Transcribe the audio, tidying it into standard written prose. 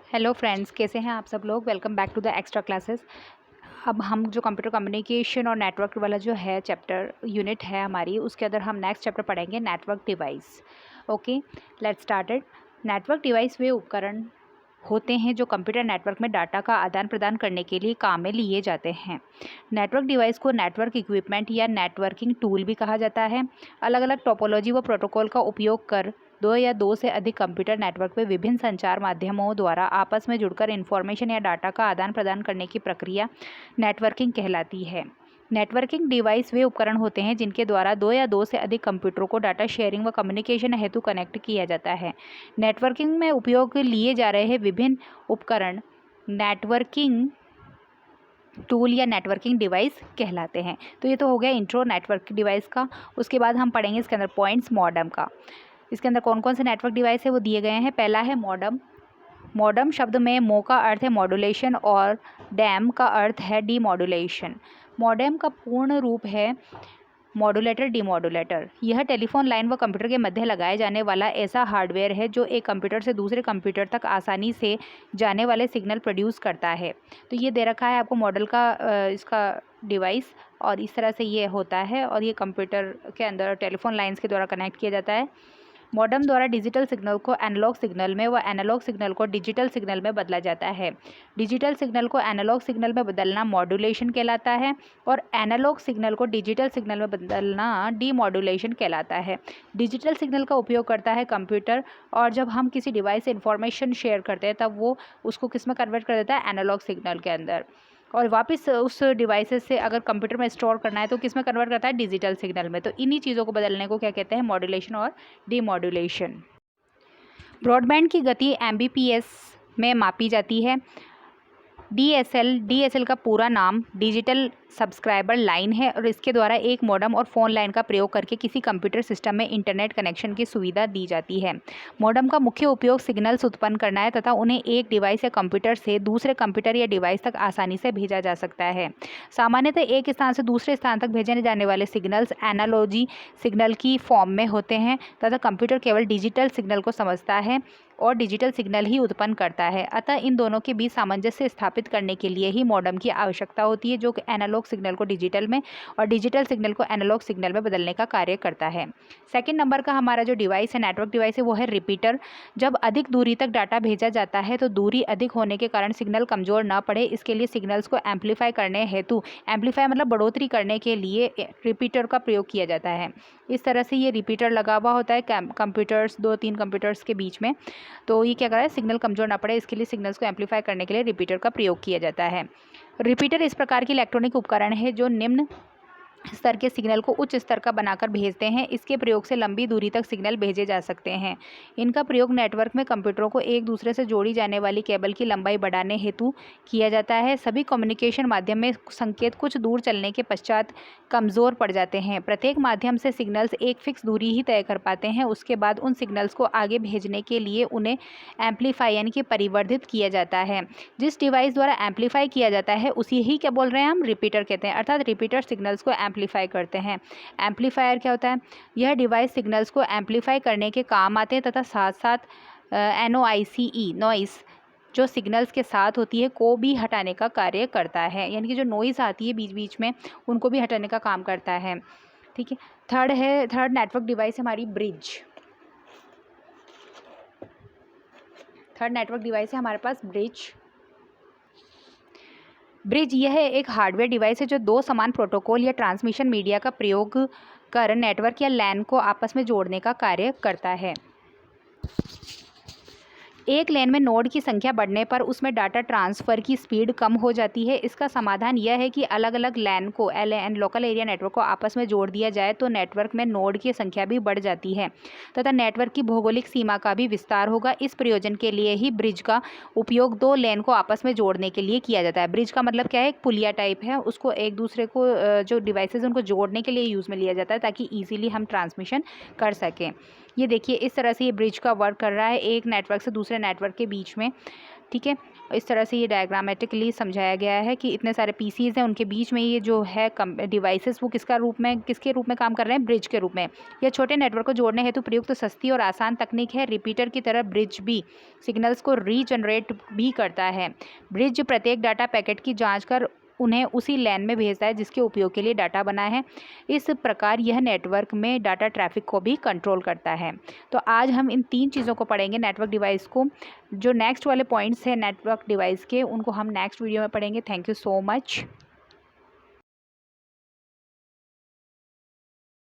Hello friends, कैसे हैं आप सब लोग। Welcome back to the extra classes. अब हम जो कंप्यूटर कम्युनिकेशन और नेटवर्क वाला जो है चैप्टर यूनिट है हमारी, उसके अंदर हम नेक्स्ट चैप्टर पढ़ेंगे network device. Okay, let's started. Network device वे उपकरण होते हैं जो कंप्यूटर नेटवर्क में डाटा का आदान प्रदान करने के लिए काम में लिए जाते हैं। नेटवर्क डिवाइस को नेटवर्क इक्विपमेंट या नेटवर्किंग टूल भी कहा जाता है। अलग अलग टोपोलॉजी व प्रोटोकॉल का उपयोग कर दो या दो से अधिक कंप्यूटर नेटवर्क में विभिन्न संचार माध्यमों द्वारा आपस में जुड़कर इंफॉर्मेशन या डाटा का आदान प्रदान करने की प्रक्रिया नेटवर्किंग कहलाती है। नेटवर्किंग डिवाइस वे उपकरण होते हैं जिनके द्वारा दो या दो से अधिक कंप्यूटरों को डाटा शेयरिंग व कम्युनिकेशन हेतु कनेक्ट किया जाता है। नेटवर्किंग में उपयोग लिए जा रहे विभिन्न उपकरण नेटवर्किंग टूल या नेटवर्किंग डिवाइस कहलाते हैं। तो ये तो हो गया इंट्रो नेटवर्क डिवाइस का। उसके बाद हम पढ़ेंगे इसके अंदर पॉइंट्स मॉडेम का। इसके अंदर कौन कौन से नेटवर्क डिवाइस है वो दिए गए हैं। पहला है मॉडेम। मॉडेम शब्द में मो का अर्थ है मॉड्यूलेशन और डैम का अर्थ है डीमॉड्यूलेशन। मॉडेम का पूर्ण रूप है मॉड्यूलेटर डीमॉड्यूलेटर। यह टेलीफोन लाइन व कंप्यूटर के मध्य लगाए जाने वाला ऐसा हार्डवेयर है जो एक कंप्यूटर से दूसरे कंप्यूटर तक आसानी से जाने वाले सिग्नल प्रोड्यूस करता है। तो ये दे रखा है आपको मॉडल का इसका डिवाइस, और इस तरह से ये होता है और ये कंप्यूटर के अंदर टेलीफोन लाइन्स के द्वारा कनेक्ट किया जाता है। मॉडेम द्वारा डिजिटल सिग्नल को एनालॉग सिग्नल में व एनालॉग सिग्नल को डिजिटल सिग्नल में बदला जाता है। डिजिटल सिग्नल को एनालॉग सिग्नल में बदलना मॉड्यूलेशन कहलाता है और एनालॉग सिग्नल को डिजिटल सिग्नल में बदलना डीमॉड्यूलेशन कहलाता है। डिजिटल सिग्नल का उपयोग करता है कंप्यूटर, और जब हम किसी डिवाइस से इंफॉर्मेशन शेयर करते हैं तब वो उसको किस में कन्वर्ट कर देता है, एनालॉग सिग्नल के अंदर, और वापस उस डिवाइसेस से अगर कंप्यूटर में स्टोर करना है तो किस में कन्वर्ट करता है, डिजिटल सिग्नल में। तो इन्हीं चीज़ों को बदलने को क्या कहते हैं, मॉड्यूलेशन और डीमॉड्यूलेशन। ब्रॉडबैंड की गति एमबीपीएस में मापी जाती है। डीएसएल का पूरा नाम डिजिटल सब्सक्राइबर लाइन है और इसके द्वारा एक मॉडेम और फ़ोन लाइन का प्रयोग करके किसी कंप्यूटर सिस्टम में इंटरनेट कनेक्शन की सुविधा दी जाती है। मॉडेम का मुख्य उपयोग सिग्नल्स उत्पन्न करना है तथा उन्हें एक डिवाइस या कंप्यूटर से दूसरे कंप्यूटर या डिवाइस तक आसानी से भेजा जा सकता है। सामान्यतः एक स्थान से दूसरे स्थान तक भेजे जाने वाले सिग्नल्स एनालॉजी सिग्नल की फॉर्म में होते हैं तथा कंप्यूटर केवल डिजिटल सिग्नल को समझता है और डिजिटल सिग्नल ही उत्पन्न करता है। अतः इन दोनों के बीच सामंजस्य स्थापित करने के लिए ही मॉडेम की आवश्यकता होती है, जो कि एनालॉग सिग्नल को डिजिटल में और डिजिटल सिग्नल को एनालॉग सिग्नल में बदलने का कार्य करता है। सेकंड नंबर का हमारा जो डिवाइस है, नेटवर्क डिवाइस है, वो है रिपीटर। जब अधिक दूरी तक डाटा भेजा जाता है तो दूरी अधिक होने के कारण सिग्नल कमजोर न पड़े, इसके लिए सिग्नल्स को एम्पलीफाई करने हेतु, एम्पलीफाई मतलब बढ़ोतरी करने के लिए रिपीटर का प्रयोग किया जाता है। इस तरह से ये रिपीटर लगा हुआ होता है कंप्यूटर्स, 2-3 कंप्यूटर्स के बीच में। तो ये क्या कर रहा है, सिग्नल कमजोर ना पड़े, इसके लिए सिग्नल्स को एम्पलीफाई करने के लिए रिपीटर का प्रयोग किया जाता है। रिपीटर इस प्रकार की इलेक्ट्रॉनिक उपकरण है जो निम्न स्तर के सिग्नल को उच्च स्तर का बनाकर भेजते हैं। इसके प्रयोग से लंबी दूरी तक सिग्नल भेजे जा सकते हैं। इनका प्रयोग नेटवर्क में कंप्यूटरों को एक दूसरे से जोड़ी जाने वाली केबल की लंबाई बढ़ाने हेतु किया जाता है। सभी कम्युनिकेशन माध्यम में संकेत कुछ दूर चलने के पश्चात कमज़ोर पड़ जाते हैं। प्रत्येक माध्यम से सिग्नल्स एक फिक्स दूरी ही तय कर पाते हैं। उसके बाद उन सिग्नल्स को आगे भेजने के लिए उन्हें एम्पलीफाई यानी कि परिवर्धित किया जाता है। जिस डिवाइस द्वारा एम्पलीफाई किया जाता है उसी ही क्या बोल रहे हैं हम, रिपीटर कहते हैं। अर्थात रिपीटर सिग्नल्स को एम्पलीफाई करते हैं। एम्पलीफायर क्या होता है, यह डिवाइस सिग्नल्स को एम्पलीफाई करने के काम आते हैं तथा साथ साथ NOICE नॉइस जो सिग्नल्स के साथ होती है को भी हटाने का कार्य करता है, यानी कि जो नॉइस आती है बीच बीच में उनको भी हटाने का काम करता है। ठीक है। थर्ड नेटवर्क डिवाइस हमारी ब्रिज। थर्ड नेटवर्क डिवाइस है हमारे पास ब्रिज। ब्रिज यह एक हार्डवेयर डिवाइस है जो दो समान प्रोटोकॉल या ट्रांसमिशन मीडिया का प्रयोग कर नेटवर्क या लैन को आपस में जोड़ने का कार्य करता है। एक लेन में नोड की संख्या बढ़ने पर उसमें डाटा ट्रांसफ़र की स्पीड कम हो जाती है। इसका समाधान यह है कि अलग अलग लैन को LAN लोकल एरिया नेटवर्क को आपस में जोड़ दिया जाए तो नेटवर्क में नोड की संख्या भी बढ़ जाती है तथा नेटवर्क की भौगोलिक सीमा का भी विस्तार होगा। इस प्रयोजन के लिए ही ब्रिज का उपयोग दो लेन को आपस में जोड़ने के लिए किया जाता है। ब्रिज का मतलब क्या है, एक पुलिया टाइप है, उसको एक दूसरे को जो डिवाइसेज उनको जोड़ने के लिए यूज़ में लिया जाता है ताकि ईजिली हम ट्रांसमिशन कर सकें। ये देखिए इस तरह से ये ब्रिज का वर्क कर रहा है एक नेटवर्क से दूसरे नेटवर्क के बीच में। ठीक है। इस तरह से ये डायग्रामेटिकली समझाया गया है कि इतने सारे पीसीज हैं, उनके बीच में ये जो है डिवाइसेस वो किसके रूप में काम कर रहे हैं, ब्रिज के रूप में। यह छोटे नेटवर्क को जोड़ने हेतु प्रयुक्त सस्ती और आसान तकनीक है। रिपीटर की तरह ब्रिज भी सिग्नल्स को रीजनरेट भी करता है। ब्रिज प्रत्येक डाटा पैकेट की जांच कर उन्हें उसी लैन में भेजता है जिसके उपयोग के लिए डाटा बना है। इस प्रकार यह नेटवर्क में डाटा ट्रैफिक को भी कंट्रोल करता है। तो आज हम इन 3 चीज़ों को पढ़ेंगे नेटवर्क डिवाइस को। जो नेक्स्ट वाले पॉइंट्स हैं नेटवर्क डिवाइस के, उनको हम नेक्स्ट वीडियो में पढ़ेंगे। Thank you so much.